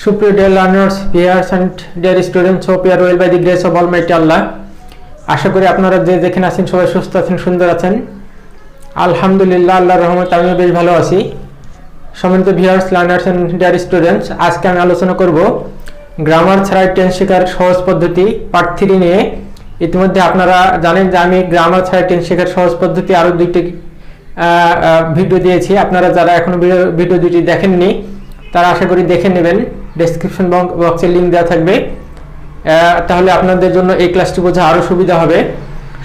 সুপ্রিয় dear learners, viewers and dear students, hope you are well by the grace of Almighty Allah. আশা করি আপনারা যে যেখানে আছেন সবাই সুস্থ আছেন, সুন্দর আছেন। আলহামদুলিল্লাহ, আল্লাহর রহমতে আমি বেশ ভালো আছি। সম্মানিত viewers, learners and dear students, আজকে আমি আলোচনা করব গ্রামার ছাড়া টেন্স শেখার সহজ পদ্ধতি পার্ট 3 নিয়ে। ইতিমধ্যে আপনারা জানেন যে আমি গ্রামার ছাড়া টেন্স শেখার সহজ পদ্ধতি আরো দুইটি ভিডিও দিয়েছি। আপনারা যারা এখনো ভিডিও দুটি দেখেননি তারা আশা করি দেখে নেবেন, ডেসক্রিপশন বক্সে লিংক দেওয়া থাকবে, তাহলে আপনাদের জন্য এই ক্লাসটি বোঝা আরো সুবিধা হবে।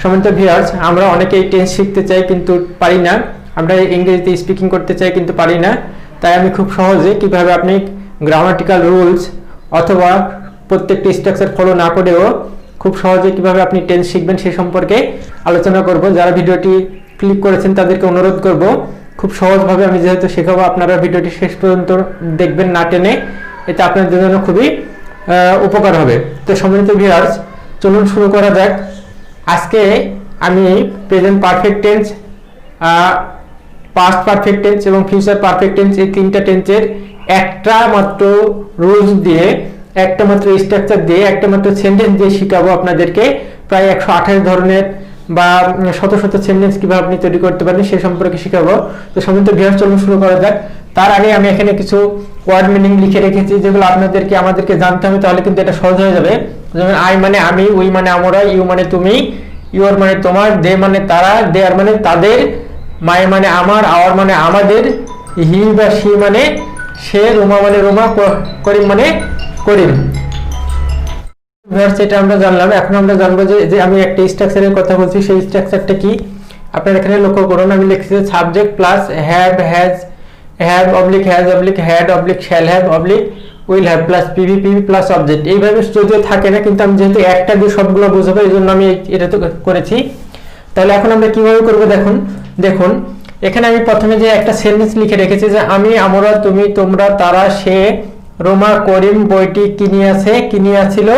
সম্মানিত ভিউয়ার্স, আমরা অনেকেই টেন্স শিখতে চাই কিন্তু পারি না, আমরা ইংরেজিতে স্পিকিং করতে চাই কিন্তু পারি না। তাই আমি খুব সহজে কিভাবে আপনি গ্রামাটিক্যাল রুলস অথবা প্রত্যেকটি স্ট্রাকচার ফলো না করেও খুব সহজে কিভাবে আপনি টেন্স শিখবেন সে সম্পর্কে আলোচনা করব। যারা ভিডিওটি ক্লিক করেছেন তাদেরকে অনুরোধ করব খুব সহজভাবে আমি যেহেতু শেখাবো, আপনারা ভিডিওটি শেষ পর্যন্ত দেখবেন না টেনে, এতে আপনাদের জন্য খুবই উপকার হবে। তো সম্মানিত ভিউয়ার্স, চলুন শুরু করা যাক। আজকে আমি present perfect tense, past perfect tense এবং ফিউচার পারফেক্ট টেন্স, এই তিনটা টেন্সের একটা মাত্র রুলস দিয়ে, একটা মাত্র স্ট্রাকচার দিয়ে, একটা মাত্র সেন্টেন্স দিয়ে শিখাবো আপনাদেরকে। প্রায় 128 ধরনের বা শত শত সেন্টেন্স কিভাবে আপনি তৈরি করতে পারেন সে সম্পর্কে শিখাবো। তো সম্মানিত ভিউয়ার্স, চলুন শুরু করা যাক। তার আগে আমি এখানে কিছু ওয়ার্ড মিনিং লিখে রেখেছি যেগুলো আমাদেরকে জানতে হবে, তাহলে কিন্তু এটা সহজ হয়ে যাবে। যেমন আই মানে আমি, উই মানে আমরা, ইউ মানে তুমি, ইউর মানে তোমার, দে মানে তারা, দেয়ার মানে তাদের, মাই মানে আমার, আওয়ার মানে আমাদের, হি বা সি মানে সে, রোমা মানে রোমা, করিম মানে করিম। এটা আমরা জানলাম। এখন আমরা জানবো যে আমি একটা স্ট্রাকচারের কথা বলছি, সেই স্ট্রাকচারটা কি আপনারা এখানে লক্ষ্য করুন। আমি লিখছি subject plus have, has, have oblique has oblique had oblique shall have oblique will have plus PV, PV plus object. এইভাবে যদিও থাকে না, কিন্তু আমি যেহেতু একটা দিয়ে সবগুলো বোঝাবো এই জন্য আমি এটা তো করেছি। তাহলে এখন আমরা কিভাবে করবো দেখুন এখানে আমি প্রথমে যে একটা সেন্টেন্স লিখে রেখেছি যে আমি, আমরা, তুমি, তোমরা, তারা, সে, রোমা, করিম বইটি কিনিয়াছে, কিনিয়াছিল,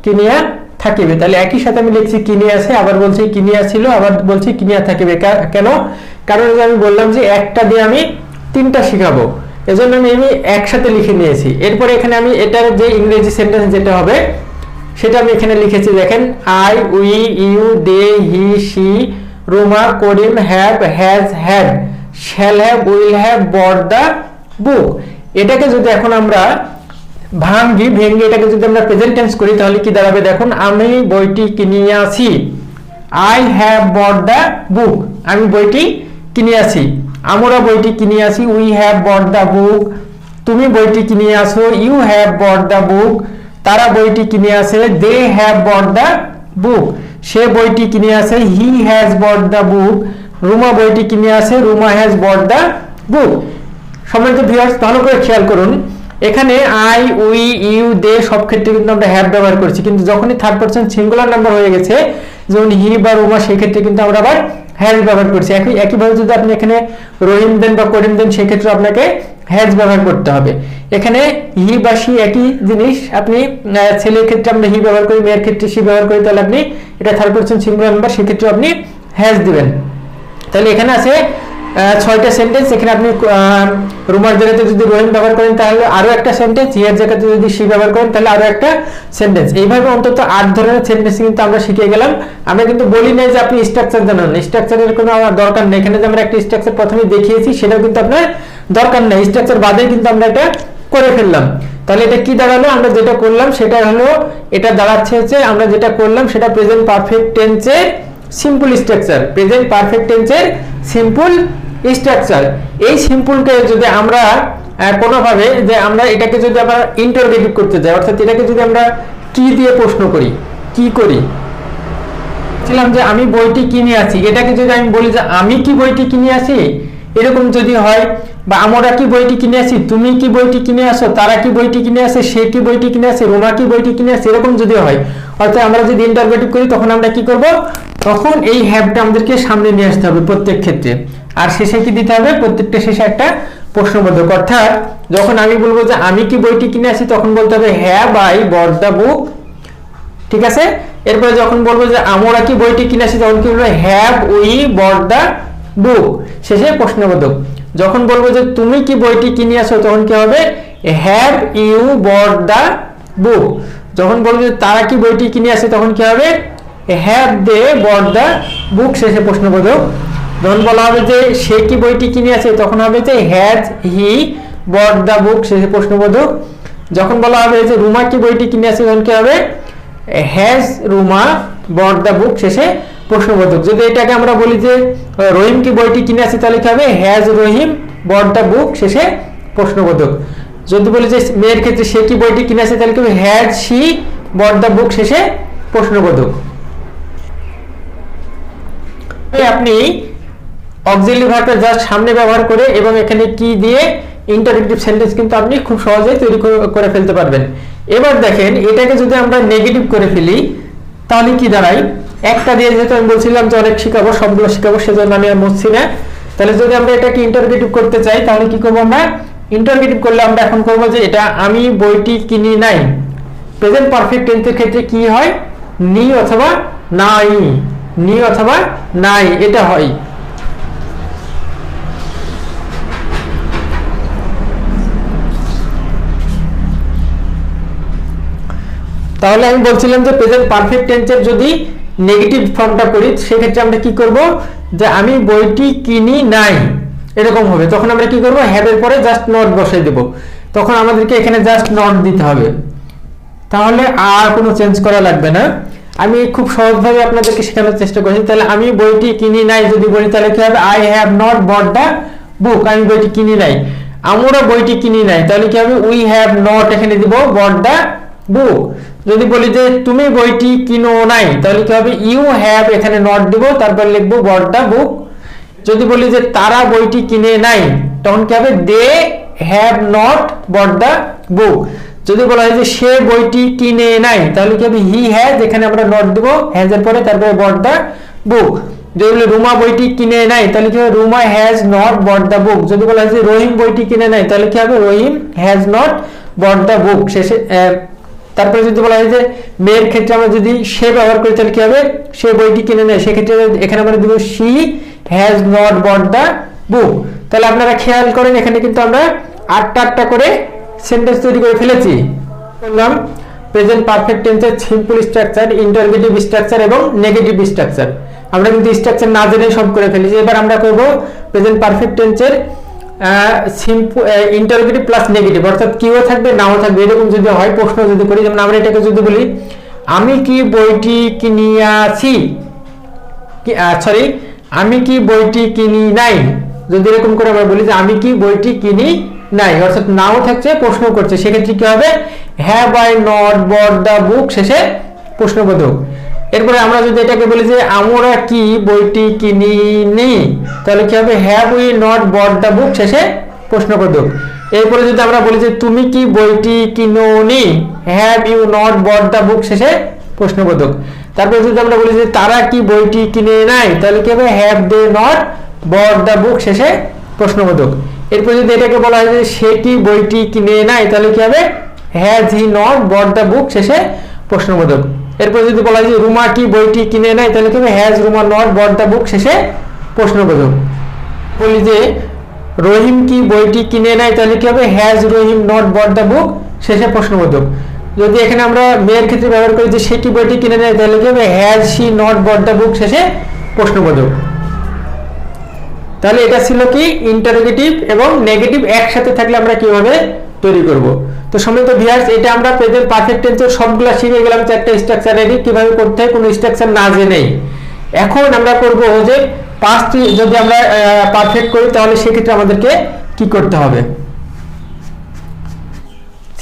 কিনিয়া থাকিবে। তাহলে একই সাথে আমি লিখছি কিনিয়াছে, আবার বলছি কিনিয়াছিল, আবার বলছি কিনিয়া থাকিবে। কেন? কারণ আমি বললাম যে একটা দিয়ে আমি তিনটা শিখাবো, এজন্য আমি একসাথে লিখে নিয়েছি। এরপরে এখানে আমি এটার যে ইংরেজি সেন্টেন্স যেটা হবে সেটা আমি এখানে লিখেছি। দেখেন, I, we, you, they, he, she, Roma, Karim, have, has, had, shall have, will have, bought the book. এটাকে যদি এখন আমরা ভেঙে এটাকে যদি আমরা প্রেজেন্ট টেন্স করি তাহলে কি দাঁড়াবে দেখুন, আমি বইটি কিনিয়াছি, I have bought the book, আমি বইটি কিনিয়াছি, আমরা বইটি কিনিয়াছি, we have bought the book, তুমি বইটি কিনিয়াছো, you have bought the book, তারা বইটি কিনিয়াছে, দে হ্যাভ বট দ্য বুক, সে বইটি কিনিয়াছে, he has bought the book, Ruma বইটি কিনিয়াছে, Ruma has bought the book. সম্মানিত ভিউয়ার্স, ভালো করে খেয়াল করুন, এখানে আই, উই, ইউ, দে সব ক্ষেত্রে কিন্তু আমরা হ্যাভ ব্যবহার করছি, কিন্তু যখনই থার্ড পারসন সিঙ্গুলার নাম্বার হয়ে গেছে যেমন হি বা রুমা, সেই ক্ষেত্রে কিন্তু আমরা আবার হ্যাজ ব্যবহার করছি। একইভাবে যদি আপনি এখানে রহিম দেন বা করিম দেন সেক্ষেত্রে আপনাকে হ্যাজ ব্যবহার করতে হবে। এখানে হি বা সি একই জিনিস, আপনি ছেলের ক্ষেত্রে আমরা হি ব্যবহার করি, মেয়ের ক্ষেত্রে সি ব্যবহার করি, তাহলে আপনি এটা থার্ড পারসন সিঙ্গুলার নাম্বার, সেক্ষেত্রে আপনি হ্যাজ দিবেন। তাহলে এখানে আছে 6টা সেন্টেন্স। এখানে আপনি রুমার জায়গাতে যদি রহিম ব্যবহার করেন তাহলে আরো একটা সেন্টেন্স, হিয়ার জায়গাতে যদি সি ব্যবহার করেন তাহলে আরো একটা সেন্টেন্স। এইভাবে অন্তত 8 ধরনের সেন্টেন্স কিন্তু আমরা শিখে গেলাম। আমরা কিন্তু বলি নাই যে আপনি স্ট্রাকচার জানেন, স্ট্রাকচারের কোনো দরকার নেই। এখানে যে আমরা একটা স্ট্রাকচার প্রথমে দেখিয়েছি সেটাও কিন্তু আপনার দরকার নেই, স্ট্রাকচার বাদে কিন্তু আমরা এটা করে ফেললাম। তাহলে এটা কি দাঁড়ালো, আমরা যেটা করলাম সেটা হলো, এটা দাঁড়াচ্ছে হচ্ছে আমরা যেটা করলাম সেটা প্রেজেন্ট পারফেক্ট টেন্সের সিম্পল স্ট্রাকচার, প্রেজেন্ট পারফেক্ট টেন্সের সিম্পল স্ট্রাকচার। এই সিম্পলকে যদি আমরা কোনোভাবে যে আমরা এটাকে যদি আমরা ইন্টারোগেটিভ করতে যাই, অর্থাৎ এটাকে যদি আমরা কি দিয়ে প্রশ্ন করি, কি করি ছিলাম যে আমি বইটি কিনে আছি, এটাকে যদি আমি বলি যে আমি কি বইটি কিনে আছি, এরকম যদি হয়, বা আমরা কি বইটি কিনে আছি, তুমি কি বইটি কিনে আসো, তারা কি বইটি কিনে আসে, সে কি বইটি কিনে আসে, রোমা কি বইটি কিনে আসে, এরকম যদি হয়, অর্থাৎ আমরা যদি ইন্টারোগেটিভ করি তখন আমরা কি করব, তখন এই হ্যাভটা আমাদেরকে সামনে নিয়ে আসতে হবে প্রত্যেক ক্ষেত্রে। আর শেষে কি দিতে হবে, প্রত্যেকটা শেষে একটা প্রশ্নবোধক। অর্থাৎ যখন আমি বলবো যে আমি কি বইটি কিনে আসি তখন বলতে হবে হ্যাভ আই বট দ্য বুক, ঠিক আছে। এরপরে যখন বলবো যে আমরা কি বইটি কিনে আসি তখন কি বলবো have we bot the book, শেষে প্রশ্নবোধক। যখন বলবো যে তুমি কি বইটি কিনে আসো তখন কি হবে have you bought the book. যখন বলবো যে তারা কি বইটি কিনে আছে তখন কি হবে have they bot the book, শেষে প্রশ্নবোধক। যখন বলা হবে যে সে কি বইটি কিনে আছে তখন হবে যে has he bot the book, শেষে প্রশ্নবোধক। যখন বলা হবে যে রুমা কি বইটি কিনে আছে তখন কি হবে has Ruma bot the book, শেষে প্রশ্নবোধক। যদি এটাকে আমরা বলি যে রহিম কি বইটি কিনে আছে তাহলে কি হবে has Rahim bot the book, শেষে প্রশ্নবোধক। যদি বলি যে মেয়ের ক্ষেত্রে সে কি বইটি কিনে আছে তাহলে কি হবে has she bot the book, শেষে প্রশ্নবোধক। আপনি অক্সিলারি ভার্বটা জাস্ট সামনে ব্যবহার করে এবং এখানে কি দিয়ে ইন্টারোগেটিভ সেন্টেন্স কিন্তু আপনি খুব সহজেই তৈরি করে ফেলতে পারবেন। এবার দেখেন এটাকে যদি আমরা নেগেটিভ করে ফেলি তাহলে কি দাঁড়ায়, একটা দিয়ে যেহেতু আমি বলছিলাম যে অনেক শিখাবো, সবগুলো শিখাবো, সেজন্য আমি আর মুছছি না। তাহলে যদি আমরা এটাকে ইন্টারোগেটিভ করতে চাই তাহলে কি করবো আমরা, ইন্টারোগেটিভ করলে আমরা এখন করবো যে এটা আমি বইটি কিনি নাই। প্রেজেন্ট পারফেক্ট টেন্সের ক্ষেত্রে কি হয় নি অথবা নাই, নি অথবা নাই এটা হয়। তাহলে আমি বলছিলাম যে প্রেজেন্ট পারফেক্ট টেন্সের যদি নেগেটিভ ফর্মটা করি সেক্ষেত্রে আমরা কি করব যে আমি বইটি কিনি নাই এরকম হবে। তখন আমরা কি করব হ্যাভ এর পরে জাস্ট নট বসাই দেব, তখন আমাদেরকে এখানে জাস্ট নট দিতে হবে, তাহলে আর কোনো চেঞ্জ করা লাগবে না। আমি খুব সহজভাবে আপনাদেরকে শেখানোর চেষ্টা করছি। তাহলে আমি বইটি কিনি নাই যদি বলি তাহলে কি হবে I have not bought the book, আমি বইটি কিনি নাই। আমরা বইটি কিনি নাই তাহলে কি হবে উই হ্যাভ নট এখানে দিব বট দ্য বুক। যদি বলি যে তুমি বইটি কিনো নাই তাহলে কি হবে ইউ হ্যাভ এখানে নট দিব তারপর লিখবো বট দ্য বুক। যদি বলি যে তারা বইটি কিনে নাই তখন কি হবে they have not bought the book. যদি বলা হয় যে সে বইটি কিনে নাই তাহলে কি হবে হি হ্যাজ, এখানে আমরা নট দিব হ্যাজ এর পরে তারপরে বট দ্য বুক। যদি বলি রুমা বইটি কিনে নাই তাহলে কি হবে Ruma has not bought the book. যদি বলা হয় যে রহিম বইটি কিনে নাই তাহলে কি হবে Rahim has not bought the book. শেষে তারপরে যদি বলা হয় যে মেয়ের ক্ষেত্রে আমরা যদি সে ব্যবহার করি তাহলে কি হবে সে বইটি কিনে নেয়, সেক্ষেত্রে এখানে আমরা দিব she has not bought the বুক। তাহলে আপনারা খেয়াল করেন এখানে কিন্তু আমরা আটটা করে সেন্টেন্স তৈরি করে ফেলেছি। বললাম প্রেজেন্ট পারফেক্ট টেন্সের সিম্পল স্ট্রাকচার, ইন্টারোগেটিভ স্ট্রাকচার এবং নেগেটিভ স্ট্রাকচার। আমরা কিন্তু স্ট্রাকচার না জেনে সব করে ফেলেছি। এবার আমরা করব প্রেজেন্ট পারফেক্ট টেন্সের ইন্টারোগেটিভ প্লাস নেগেটিভ, অর্থাৎ কিও থাকবে নাও থাকবে এরকম যদি হয় প্রশ্ন যদি করি। যেমন আমরা এটাকে যদি বলি আমি কি বইটি কিনিয়াছি, সরি আমি কি বইটি কিনি নাই, যদি এরকম করে আমরা বলি যে আমি কি বইটি কিনি নাই, অর্থাৎ নাও থাকছে প্রশ্ন করছে, সেক্ষেত্রে কি হবে have I not bought the book, শেষে প্রশ্নবোধক। এরপরে আমরা যদি এটাকে বলি যে আমরা কি বইটি কিনিনি তাহলে কি হবে have we not bought the book, শেষে প্রশ্নবোধক। এরপরে যদি আমরা বলি যে তুমি কি বইটি কিনোনি have you not bought the book, শেষে প্রশ্নবোধক। তারপরে যদি আমরা বলি যে তারা কি বইটি কিনে নাই তাহলে কি হবে have they not bought the book, শেষে প্রশ্নবোধক। এরপর যদি এটাকে বলা হয় যে সে কি বইটি কিনে নাই তাহলে কি হবে has he not bought the book, শেষে প্রশ্নবোধক। এরপর যদি বলা হয় যে রুমা কি বইটি কিনে নাই তাহলে কি হবে has Ruma not bought the book, শেষে প্রশ্নবোধক। বলি যে রহিম কি বইটি কিনে নাই তাহলে কি হবে has Rahim not bought the book, শেষে প্রশ্নবোধক। যদি এখানে আমরা মেয়ের ক্ষেত্রে ব্যবহার করি যে সে কি বইটি কিনে নেয় তাহলে কি হবে has she not bought the book, শেষে প্রশ্নবোধক। তাহলে এটা ছিল কি ইন্টারোগেটিভ এবং নেগেটিভ একসাথে থাকলে আমরা কিভাবে তৈরি করব। তো সম্মানিত ভিউয়ার্স এটা আমরা প্রেজেন্ট পারফেক্ট টেন্সের সবগুলা শিখে গেলাম, চারটা স্ট্রাকচার রেডি কিভাবে করতে হয় কোনো স্ট্রাকচার না জেনেই। এখন আমরা করব যে পাস্ট যদি আমরা পারফেক্ট করি তাহলে সেক্ষেত্রে আমাদেরকে কি করতে হবে,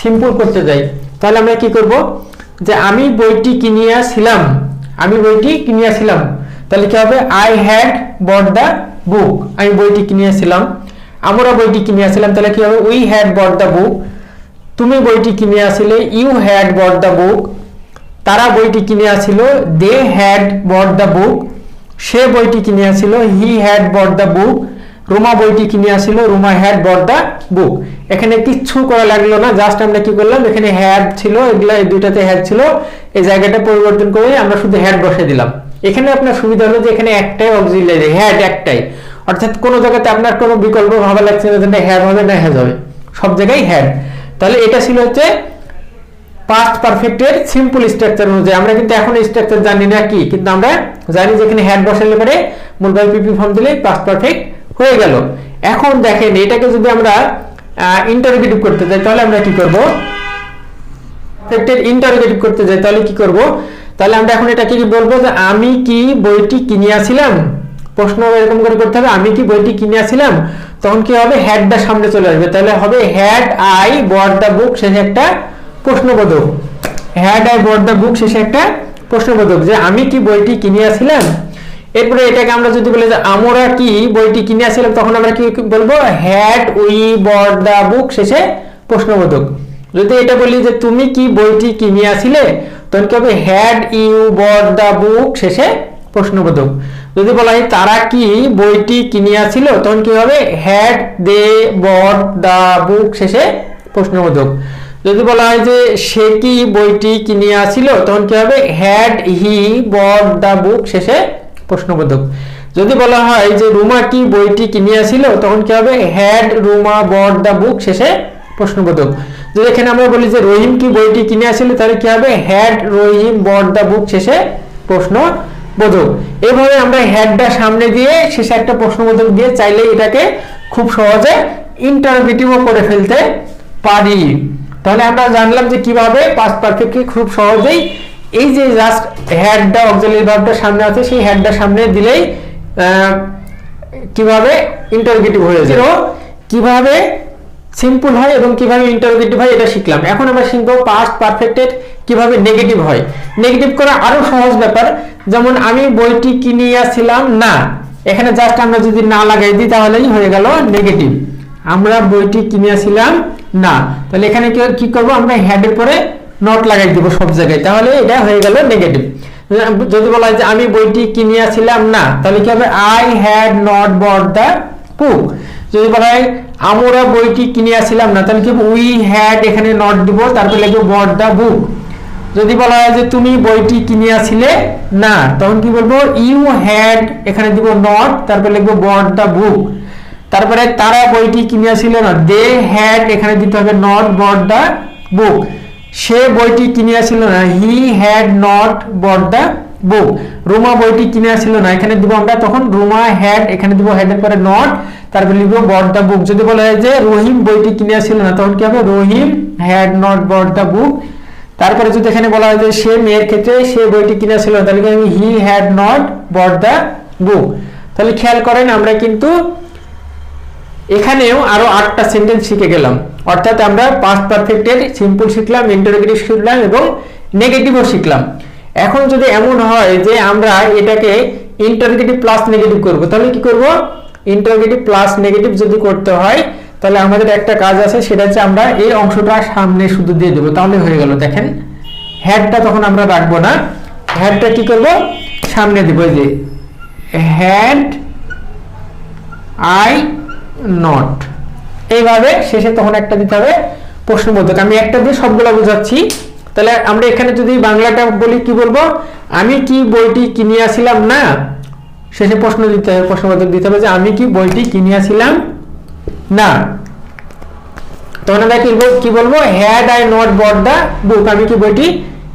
সিম্পল করতে যাই। তাহলে আমরা কি করব যে আমি বইটি কিনিয়াছিলাম, আমি বইটি কিনিয়াছিলাম তাহলে কি হবে I had bought the book, আমি বইটি কিনিয়াছিলাম। আমরা বইটি কিনিয়াছিলাম তাহলে কি হবে we had bought the book. তুমি বইটি কিনিয়াছিলে you had bought the book. তারা বইটি কিনিয়াছিল they had bought the book. সে বইটি কিনিয়াছিল he had bought the book. Ruma বইটি কিনিয়াছিল Ruma had bought the book. এখানে কিচ্ছু করা লাগলো না, জাস্ট আমরা কি করলাম এখানে হ্যাড ছিল, এগুলা এই দুইটাতে হ্যাড ছিল, এই জায়গাটা পরিবর্তন করে আমরা শুধু হ্যাড বসে দিলাম। এখানে আপনার সুবিধা হলো যে এখানে একটাই অক্সিলারি হ্যাড একটাই, অর্থাৎ কোনো জায়গাতে আপনার কোনো বিকল্প ভাবা লাগছে না যে হ্যাড হবে না হ্যাজ হবে, সব জায়গায় হ্যাড। তাহলে এটা ছিল হচ্ছে পাস্ট পারফেক্টের সিম্পল স্ট্রাকচার অনুযায়ী। আমরা কিন্তু এখন স্ট্রাকচার জানি না কি, কিন্তু আমরা জানি যে এখানে হ্যাড বসালে পরে মূল ভার্ব পিপি ফর্ম দিলে পাস্ট পারফেক্ট হয়ে গেল। এখন দেখেন এটাকে যদি আমরা ইন্টারোগেটিভ করতে যাই তাহলে আমরা কি করব, পারফেক্টের ইন্টারোগেটিভ করতে যাই তাহলে কি করব, তাহলে আমরা এখন এটাকে কি বলবো যে আমি কি বইটি কিনিয়াছিলাম, প্রশ্ন এরকম করে করতে হবে আমি কি বইটি কিনিয়াছিলাম, তখন কি হবে হ্যাডটা সামনে চলে আসবে, তাহলে হবে had I bought the book শেষে একটা প্রশ্নবোধক, had I bought the book শেষে একটা প্রশ্নবোধক যে আমি কি বইটি কিনিয়াছিলাম। এরপরে এটাকে আমরা যদি বলি যে আমরা কি বইটি কিনিয়াছিলাম তখন আমরা কি বলবো had we bot the book শেষে প্রশ্নবোধক। যদি এটা বলি যে তুমি কি বইটি কিনিয়াছিলে তখন কি হবে had you bought the book শেষে প্রশ্নবোধক। যদি বলা হয় তারা কি বইটি কিনিয়াছিল তখন কি হবে had they bot the book শেষে প্রশ্নবোধক। যদি বলা হয় যে সে কি বইটি কিনিয়াছিল তখন কি হবে had he bot the book শেষে প্রশ্নবোধক। যদি বলা হয় যে রুমা কি বইটি কিনিয়াছিল তখন কি হবে had Ruma bot the book শেষে প্রশ্নবোধক। যদি এখানে আমরা বলি যে রহিম কি বইটি কিনিয়াছিল তাহলে কি হবে had Rahim bot the book শেষে প্রশ্নবোধক। এইভাবে আমরা হ্যাডটা সামনে দিয়ে শেষে একটা প্রশ্নবোধক দিয়ে চাইলে এটাকে খুব সহজে ইন্টারোগেটিভও করে ফেলতে পারি। তাহলে আমরা জানলাম যে কিভাবে পাস্ট পারফেক্টকে খুব সহজেই এই যে জাস্ট হ্যাডটা অক্সিলারি ভার্বটা সামনে আছে সেই হ্যাডটা সামনে দিলেই কিভাবে ইন্টারোগেটিভ হয়ে যায়, কিভাবে সিম্পল হয় এবং কিভাবে ইন্টারোগেটিভ হয় এটা শিখলাম। এখন আমরা শিখবো পাস্ট পারফেক্টের কিভাবে নেগেটিভ হয়। নেগেটিভ করা আরো সহজ ব্যাপার, যেমন আমি বইটি কিনিয়াছিলাম না, এখানে জাস্ট আমরা যদি না লাগাই দিই তাহলেই হয়ে গেল নেগেটিভ। আমরা বইটি কিনিয়াছিলাম না, তাহলে এখানে কি করব আমরা হেডের পরে নট লাগাই দিব সব জায়গায়, তাহলে এটা হয়ে গেল নেগেটিভ। যদি বলা হয় যে আমি বইটি কিনিয়াছিলাম না তাহলে কি হবে I had not bought the book. যদি বলা হয় আমরা বইটি কিনিয়াছিলাম না তাহলে কি হবে উই হ্যাড এখানে নট দিব তারপর লিখব বট দ্য বুক। যদি বলা হয় যে তুমি বইটি কিনিয়াছিলে না তখন কি বলবো ইউ হ্যাড এখানে দিব নট তারপর লিখব বট দ্য বুক। তারপরে তারা বইটি কিনিয়াছিল না দে হ্যাড এখানে দিতে হবে নট বট দ্য বুক। সে বইটি কিনিয়াছিল না he had not bought the book. Ruma বইটি কিনিয়াছিল না এখানে দিব আমরা তখন রুমা হ্যাড এখানে দিব হেডের পরে নট তারপর লিখব বট দ্য বুক। যদি বলা হয় যে রহিম বইটি কিনিয়াছিল না তখন কি হবে Rahim had not bought the book. তারপরে যদি এখানে বলা হয় যে সে মেয়ের ক্ষেত্রে সে বইটি কিনেছিল তাহলে আমি he had not bought the বুক। তাহলে খেয়াল করেন আমরা কিন্তু এখানেও আরো 8টা সেন্টেন্স শিখে গেলাম, অর্থাৎ আমরা পাস্ট পারফেক্টের সিম্পল শিখলাম, ইন্টারোগেটিভ শিখলাম এবং নেগেটিভও শিখলাম। এখন যদি এমন হয় যে আমরা এটাকে ইন্টারোগেটিভ প্লাস নেগেটিভ করব তাহলে কি করব ইন্টারোগেটিভ প্লাস নেগেটিভ যদি করতে হয় তাহলে আমাদের একটা কাজ আছে, সেটা হচ্ছে আমরা এই অংশটা সামনে শুধু দিয়ে দেবো তাহলে হয়ে গেল। দেখেন হ্যাডটা তখন আমরা রাখবো না, হ্যাডটা কি করব সামনে দিব, এই যে হ্যাড আই নট, এইভাবে শেষে তখন একটা দিতে হবে প্রশ্নবোধক। আমি একটা দিয়ে সবগুলো বোঝাচ্ছি। তাহলে আমরা এখানে যদি বাংলাটা বলি কি বলবো আমি কি বইটি কিনিয়াছিলাম না, শেষে প্রশ্ন দিতে হবে প্রশ্নবোধক দিতে হবে যে আমি কি বইটি কিনিয়াছিলাম না। তখন আমরা কি বলবো had I not bought the book, আমি কি বইটি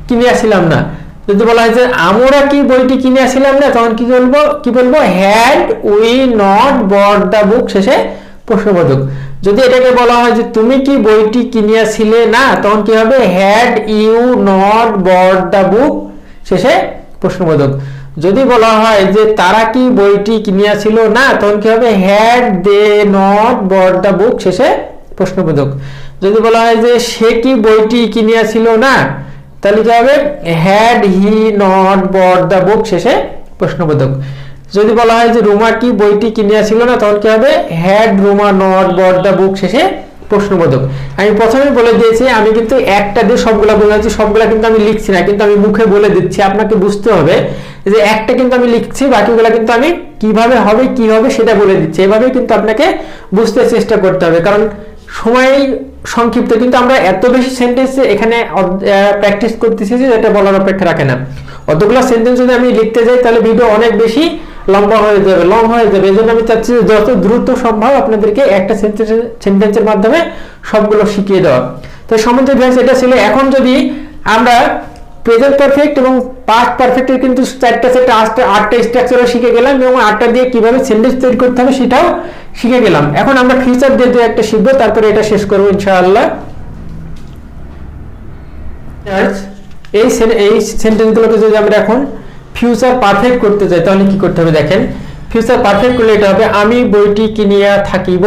কিনিয়াছিলাম না। যদি বলা হয় যে আমরা কি বইটি কিনিয়াছিলাম না তখন কি বলবো had we not bought the book শেষে প্রশ্নবোধক। যদি এটাকে বলা হয় যে তুমি কি বইটি কিনিয়াছিলে না তখন কি হবে had you not bought the book শেষে প্রশ্নবোধক। যদি বলা হয় যে তারা কি বইটি কিনিয়াছিল না তখন কি হবে had they not bought the book শেষে প্রশ্নবোধক। যদি বলা হয় যে সে কি বইটি কিনিয়াছিল না তাহলে কি হবে had he not bought the book শেষে প্রশ্নবোধক। যদি বলা হয় যে রুমা কি বইটি কিনিয়াছিল না তখন কি হবে had Ruma not bought the book শেষে প্রশ্নবোধক। আমি প্রথমে বলে দিয়েছি আমি কিন্তু একটা দিয়ে সবগুলা বোঝাচ্ছি, সবগুলা কিন্তু আমি লিখছি না, কিন্তু আমি মুখে বলে দিচ্ছি, আপনাকে বুঝতে হবে যে একটা কিন্তু আমি লিখছি বাকিগুলা কিন্তু আমি কিভাবে হবে কি হবে সেটা বলে দিচ্ছি। এভাবে কিন্তু আপনাকে বুঝতে চেষ্টা করতে হবে, কারণ সময় সংক্ষিপ্ত, কিন্তু আমরা এত বেশি সেন্টেন্স এখানে প্র্যাকটিস করতেছি যে এটা বলার অপেক্ষা রাখে না। অতগুলো সেন্টেন্স যদি আমি লিখতে যাই তাহলে ভিডিও অনেক বেশি লম্বা হয়ে যাবে, লং হয়ে যাবে। এই জন্য আমি চাচ্ছি যত দ্রুত সম্ভব আপনাদেরকে একটা সেন্টেন্সের মাধ্যমে সবগুলো শিখিয়ে দেওয়া। তো সম্মানিত ভিউয়ার্স, এটা ছিল। এখন যদি আমরা প্রেজেন্ট পারফেক্ট এবং পাস্ট পারফেক্টের কিন্তু 4টা সেট 8টা স্ট্রাকচারও শিখে গেলাম এবং 8টা দিয়ে কিভাবে সেন্টেন্স তৈরি করতে হবে সেটাও শিখে গেলাম। এখন আমরা ফিউচার দিয়ে একটা শিখবো, তারপরে এটা শেষ করব ইনশাআল্লাহ। এই সেন্টেন্সগুলোকে যদি আমরা এখন ফিউচার পারফেক্ট করতে চাই তাহলে কি করতে হবে দেখেন। ফিউচার পারফেক্ট করলে এটা হবে আমি বইটি কিনিয়া থাকিব,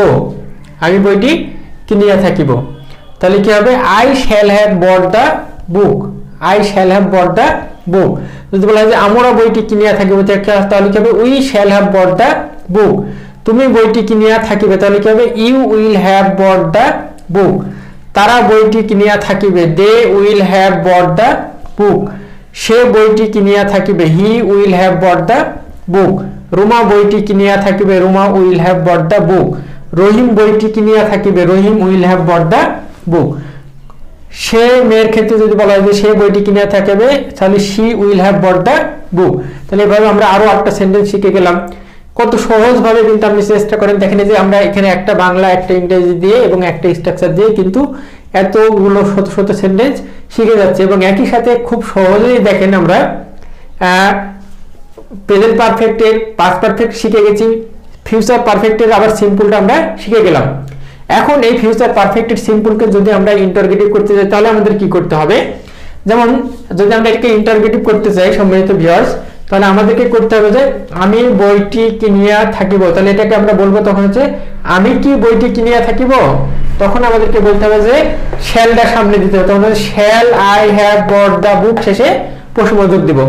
আমি বইটি কিনিয়া থাকিব। তাহলে কি হবে I shall have bought the book, I shall have bought the book. যদি বলা হয় যে আমরা বইটি কিনিয়া থাকিব তাহলে কি হবে we shall have bought the book. তুমি বইটি কিনিয়া থাকিবে তাহলে কি হবে you will have bought the book. তারা বইটি কিনিয়া থাকিবে they will have bought the book. সে বইটি কিনিয়া থাকিবে he will have bought the book. Ruma বইটি কিনিয়া থাকিবে Ruma will have bought the book. Rahim বইটি কিনিয়া থাকিবে Rahim will have bought the book. সে মেয়ের ক্ষেত্রে যদি বলা হয় যে সে বইটি কিনিয়া থাকিবে তাহলে she will have bought the বুক। তাহলে এভাবে আমরা আরো একটা সেন্টেন্স শিখে গেলাম। কত সহজ ভাবে কিন্তু আপনি চেষ্টা করেন দেখেন যে আমরা এখানে একটা বাংলা একটা ইংরেজি দিয়ে এবং একটা স্ট্রাকচার দিয়ে কিন্তু এতগুলো শত শত সেন্টেন্স শিখে যাচ্ছে এবং একই সাথে খুব সহজেই দেখেন আমরা প্রেজেন্ট পারফেক্টের পাস্ট পারফেক্ট শিখে গেছি, ফিউচার পারফেক্টের আবার সিম্পলটা আমরা শিখে গেলাম। এখন এই ফিউচার পারফেক্টের সিম্পলকে যদি আমরা ইন্টারগেটিভ করতে চাই তাহলে আমাদের কি করতে হবে, যেমন যদি আমরা এটাকে ইন্টারগেটিভ করতে চাই সম্মানিত ভিউয়ার্স তাহলে আমাদেরকে করতে হবে যে আমি বইটি কিনিয়া থাকিব। তাহলে এটাকে আমরা বলবো তখন হচ্ছে আমি কি বইটি কিনিয়া থাকিব, তখন আমাদেরকে বলতে হবে যে শ্যালটা সামনে দিতে হবে, তখন shall I have bought the book শেষে প্রশ্নবোধক দিব।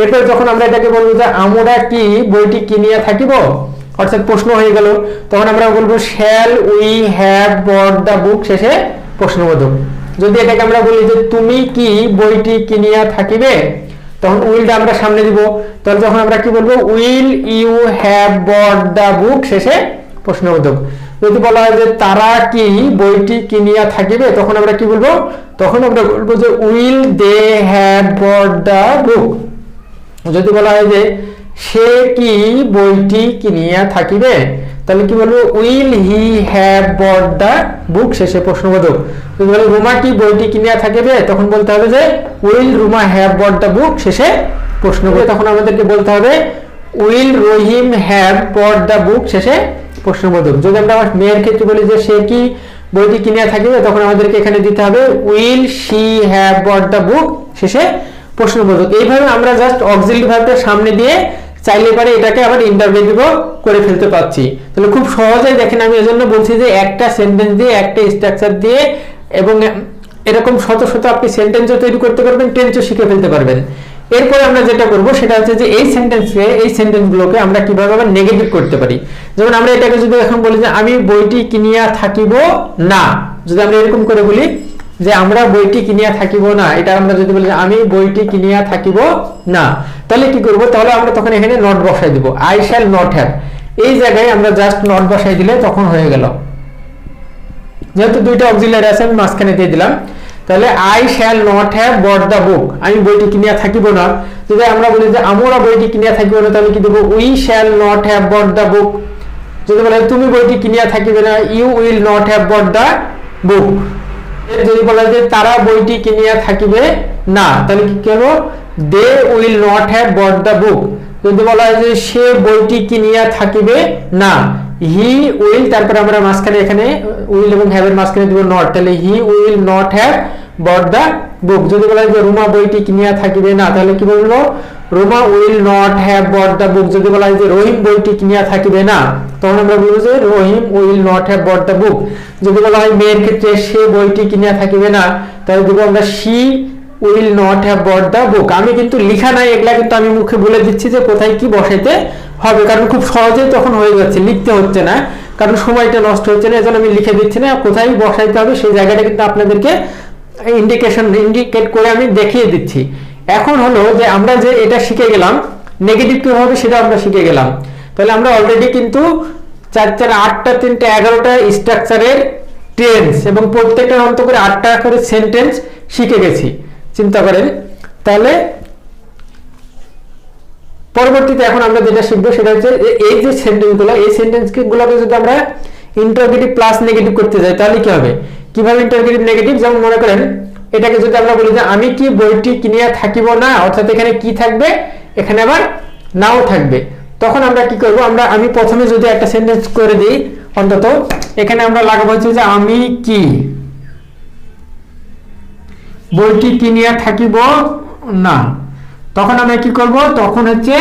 এরপর যখন আমরা এটাকে বলবো যে আমরা কি বইটি কিনিয়া থাকিব অর্থাৎ প্রশ্ন হয়ে গেল, তখন আমরা বলবো shall we have bought the book শেষে প্রশ্নবোধক। যদি এটাকে আমরা বলি যে তুমি কি বইটি কিনিয়া থাকিবে তখন উইলটা আমরা সামনে দিব, তাহলে যখন আমরা কি বলবো will you have bought the book শেষে প্রশ্নবোধক। যদি বলা হয় যে তারা কি বইটি কিনিয়া থাকিবে তখন আমরা কি বলবো, তখন আমরা বলবো যে will they have bought the book. যদি বলা হয় যে সে কি বইটি কিনিয়া থাকিবে তাহলে কি বলবো will he have bought the book শেষে প্রশ্নবোধক। যদি বলে রুমা কি বইটি কিনিয়া থাকিবে তখন বলতে হবে যে will Ruma have bought the book শেষে প্রশ্নবোধক। তখন আমাদেরকে বলতে হবে will Rahim have bought the book শেষে প্রশ্নবোধক। যদি আমরা মেয়ের ক্ষেত্রে বলি যে সে কি বইটি কিনিয়া থাকিবে তখন আমাদেরকে এখানে দিতে হবে will she have bought the book শেষে প্রশ্নবোধক। এইভাবে আমরা জাস্ট অক্সিলারি ভার্বটা সামনে দিয়ে চাইলে পারে এটাকে আবার ইন্টারগেটিভ করে ফেলতে পারছি। তাহলে খুব সহজেই দেখেন আমি এজন্য বলছি যে একটা সেন্টেন্স দিয়ে একটা স্ট্রাকচার দিয়ে এবং এরকম শত শত আপনি সেন্টেন্সও তৈরি করতে পারবেন, টেন্সও শিখে ফেলতে পারবেন। এরপরে আমরা যেটা করব সেটা হচ্ছে যে এই সেন্টেন্সগুলোকে আমরা কিভাবে আবার নেগেটিভ করতে পারি। যেমন আমরা এটাকে যদি এখন বলি যে আমি বইটি কিনিয়া থাকিব না, যদি আমরা এরকম করে বলি যে আমরা বইটি কিনিয়া থাকিব না, এটা আমরা যদি বলি আমি বইটি কিনিয়া থাকিব না তাহলে কি করব, তাহলে আমরা তখন এখানে নট বসাই দিব আই শ্যাল নট হ্যাভ। এই জায়গায় আমরা জাস্ট নট বসাই দিলে তখন হয়ে গেল, যেহেতু দুইটা অক্সিলারি আছে আমি মাঝখানে দিয়ে দিলাম। তাহলে I shall not have bought the book, আমি বইটি কিনিয়া থাকিব না। যদি আমরা বলি যে আমরা বইটি কিনিয়া থাকিব না তাহলে কি দেব we shall not have bought the book. যদি বলা হয় তুমি বইটি কিনিয়া থাকিবে না you will not have bought the book. যদি বলা হয় যে তারা বইটি কিনিয়া থাকিবে না তাহলে কি করব they will not have bought the book. যদি বলা হয় যে সে বইটি কিনিয়া থাকিবে না হি উইল, তারপর আমরা মাঝখানে এখানে উইল এবং হ্যাভ এর মাঝখানে দিব নট, তাহলে he will not have bought the book. যদি বলা হয় যে রুমা বইটি কিনিয়া থাকিবে না তাহলে কি বলবো Ruma will not have bought the book. যদি বলা হয় যে রহিম বইটি কিনিয়া থাকিবে না তখন আমরা বলবো যে Rahim will not have bought the book. যদি বলা হয় মেয়ের ক্ষেত্রে সে বইটি কিনিয়া থাকিবে না তাহলে দিব আমরা she will not have bought the book. আমি কিন্তু লিখা নাই, এগুলা কিন্তু আমি মুখে বলে দিচ্ছি যে কোথায় কি বসাইতে হবে, কারণ খুব সহজেই তখন হয়ে যাচ্ছে, লিখতে হচ্ছে না, কারণ সময়টা নষ্ট হচ্ছে না, এজন্য আমি লিখে দিচ্ছি না। কোথায় বসাইতে হবে সেই জায়গাটা কিন্তু আপনাদেরকে ইন্ডিকেট করে আমি দেখিয়ে দিচ্ছি। এখন হলো যে আমরা যে এটা শিখে গেলাম নেগেটিভ কিভাবে সেটা আমরা শিখে গেলাম। তাহলে আমরা অলরেডি কিন্তু 4 4 8টা 3টা 11টা স্ট্রাকচারের টেন্স এবং প্রত্যেকটার অন্ত করে 8টা করে সেন্টেন্স শিখে গেছি, চিন্তা করেন। তাহলে পরবর্তীতে এখন আমরা যেটা শিখবো সেটা হচ্ছে এই যে সেন্টেন্সগুলো, এই সেন্টেন্সগুলোকে যদি আমরা ইন্টারোগেটিভ প্লাস নেগেটিভ করতে যাই তাহলে কি হবে, কিভাবে ইন্টারোগেটিভ নেগেটিভ, যেমন মনে করেন এটাকে যদি আমরা বলি যে আমি কি বইটি কিনিয়া থাকিব না, অর্থাৎ এখানে কি থাকবে, এখানে আবার নাও থাকবে, তখন আমরা কি করব, আমি প্রথমে যদি একটা সেন্টেন্স করে দিই অন্তত, এখানে আমরা লাগাবো হচ্ছে যে আমি কি বইটি কিনিয়া থাকিব না, তখন আমরা কি করব, তখন হচ্ছে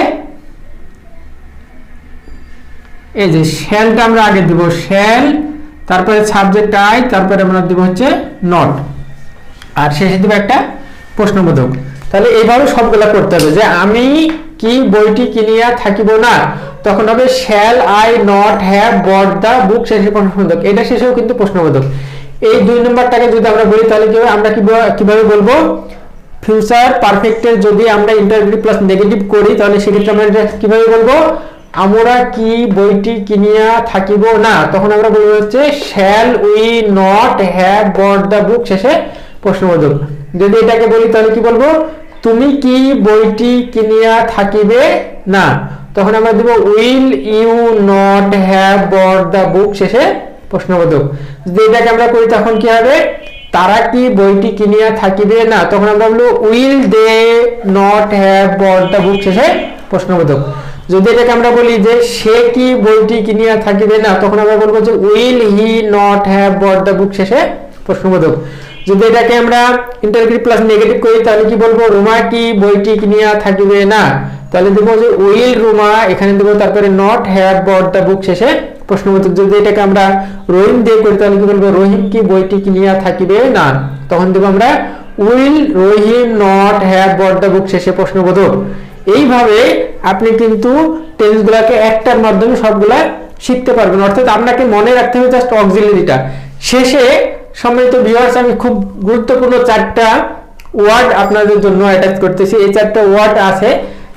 এই যে শ্যালটা আমরা আগে দিব, শ্যাল, তারপরে সাবজেক্ট আই, তারপরে আমরা দিব হচ্ছে নট, আর শেষে দিব একটা প্রশ্নবোধক। তাহলে এইভাবে সবগুলা করতে হবে, যে আমি কি বইটি কিনিয়া থাকিব না, তখন হবে shall I not have bought the book, শেষে প্রশ্নবোধক, এটা শেষেও কিন্তু প্রশ্নবোধক। এই 2 নম্বরটাকে যদি আমরা বলি তাহলে কি হবে, আমরা কিভাবে বলবো, ফিউচার পারফেক্টের যদি আমরা ইন্টারোগেটিভ প্লাস নেগেটিভ করি তাহলে সেক্ষেত্রে আমরা এটা কিভাবে বলবো, আমরা কি বইটি কিনিয়া থাকিব না, তখন আমরা বলবো হচ্ছে shall we not have bought the book, শেষে প্রশ্নবোধক। যদি এটাকে বলি তাহলে কি বলবো, তুমি কি বইটি কিনিয়া থাকিবে না, তখন আমরা দিব will you not have bought the book, শেষে প্রশ্নবোধক। যদি এটাকে আমরা করি তখন কি হবে, তারা কি বইটি কিনিয়া থাকিবে না, তখন আমরা বলবো will they not have bought the book, শেষে প্রশ্নবোধক। যদি এটাকে আমরা বলি যে সে কি বইটি কিনিয়া থাকিবে না, তখন আমরা বলবো যে will he not have bought the book, শেষে প্রশ্নবোধক। যদি এটাকে আমরা ইন্টারোগেটিভ প্লাস নেগেটিভ করি তাহলে কি বলবো, রুমা কি বইটি কিনিয়া থাকিবে না, তাহলে দেব যে উইল রুমা, এখানে দেব তারপরে not have bought the book, শেষে প্রশ্নবোধক। যদি এটাকে আমরা রহিম দিয়ে করি তাহলে কি বলবো, রহিম কি বইটি কিনিয়া থাকিবে না, তখন দেব আমরা will Rahim not have bought the book, শেষে প্রশ্নবোধক। এইভাবে আপনি কিন্তু টেন্সগুলোকে একটার মাধ্যমে সবগুলা শিখতে পারবেন, অর্থাৎ আপনাকে মনে রাখতে হবে জাস্ট অক্সিলারিটা। শেষে সম্মানিত ভিউয়ার্স, আমি খুব গুরুত্বপূর্ণ 4টা ওয়ার্ড আপনাদের জন্য অ্যাটাচ করতেছি। এই 4টা ওয়ার্ড আছে,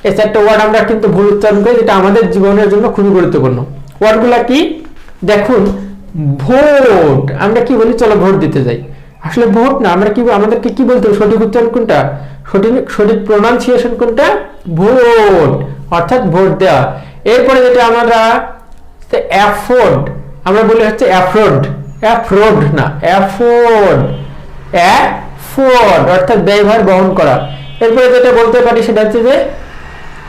এই 4টা ওয়ার্ড আমরা কিন্তু ভুল উচ্চারণ করি, যেটা আমাদের জীবনের জন্য খুবই গুরুত্বপূর্ণ। ওয়ার্ডগুলা কি দেখুন, ভোট, আমরা কি বলি, চলো ভোট দিতে যাই, আসলে ভোট না, আমরা কি আমাদেরকে কি বলতে হবে, সঠিক উচ্চারণ কোনটা, সঠিক প্রোনাউন্সিয়েশন কোনটা, ভোট, অর্থাৎ ভোট দেওয়া। এরপরে যেটা আমরা অ্যাফোর্ড, আমরা বলি হচ্ছে অ্যাফোর্ড, অ্যাফোর্ড না, অ্যাফোর্ড, অ্যাফোর্ড অর্থাৎ ব্যয়ভার বহন করা। এরপরে যেটা বলতে পারি সেটা হচ্ছে যে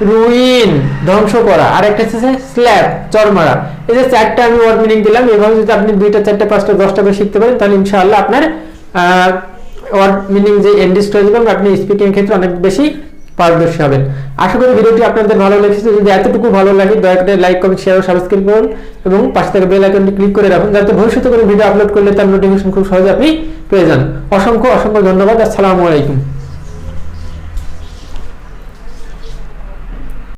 রুইন, ধ্বংস করা, আর একটা হচ্ছে স্ল্যাপ, চড় মারা। এই যে 4টা আমি ওয়ার্ড মিনিং দিলাম, এভাবে যদি আপনি 2টা 4টা 5টা 10টা করে শিখতে পারেন তাহলে ইনশাআল্লাহ আপনার ওয়ার্ড মিনিং যে এনডিস্ট হয়ে যাবে, আপনি স্পিকিং ক্ষেত্রে অনেক বেশি পারদর্শী হবেন। আশা করি ভিডিওটি আপনাদের ভালো লেগেছে। যদি এতটুকু ভালো লাগে দয়া করে লাইক, কমেন্ট, শেয়ার ও সাবস্ক্রাইব করুন এবং পাশে থাকা বেল আইকনটি ক্লিক করে রাখুন, যাতে ভবিষ্যতে কোনো ভিডিও আপলোড করলে তার নোটিফিকেশন খুব সহজে আপনি পেয়ে যান। অসংখ্য ধন্যবাদ। আসসালামু আলাইকুম।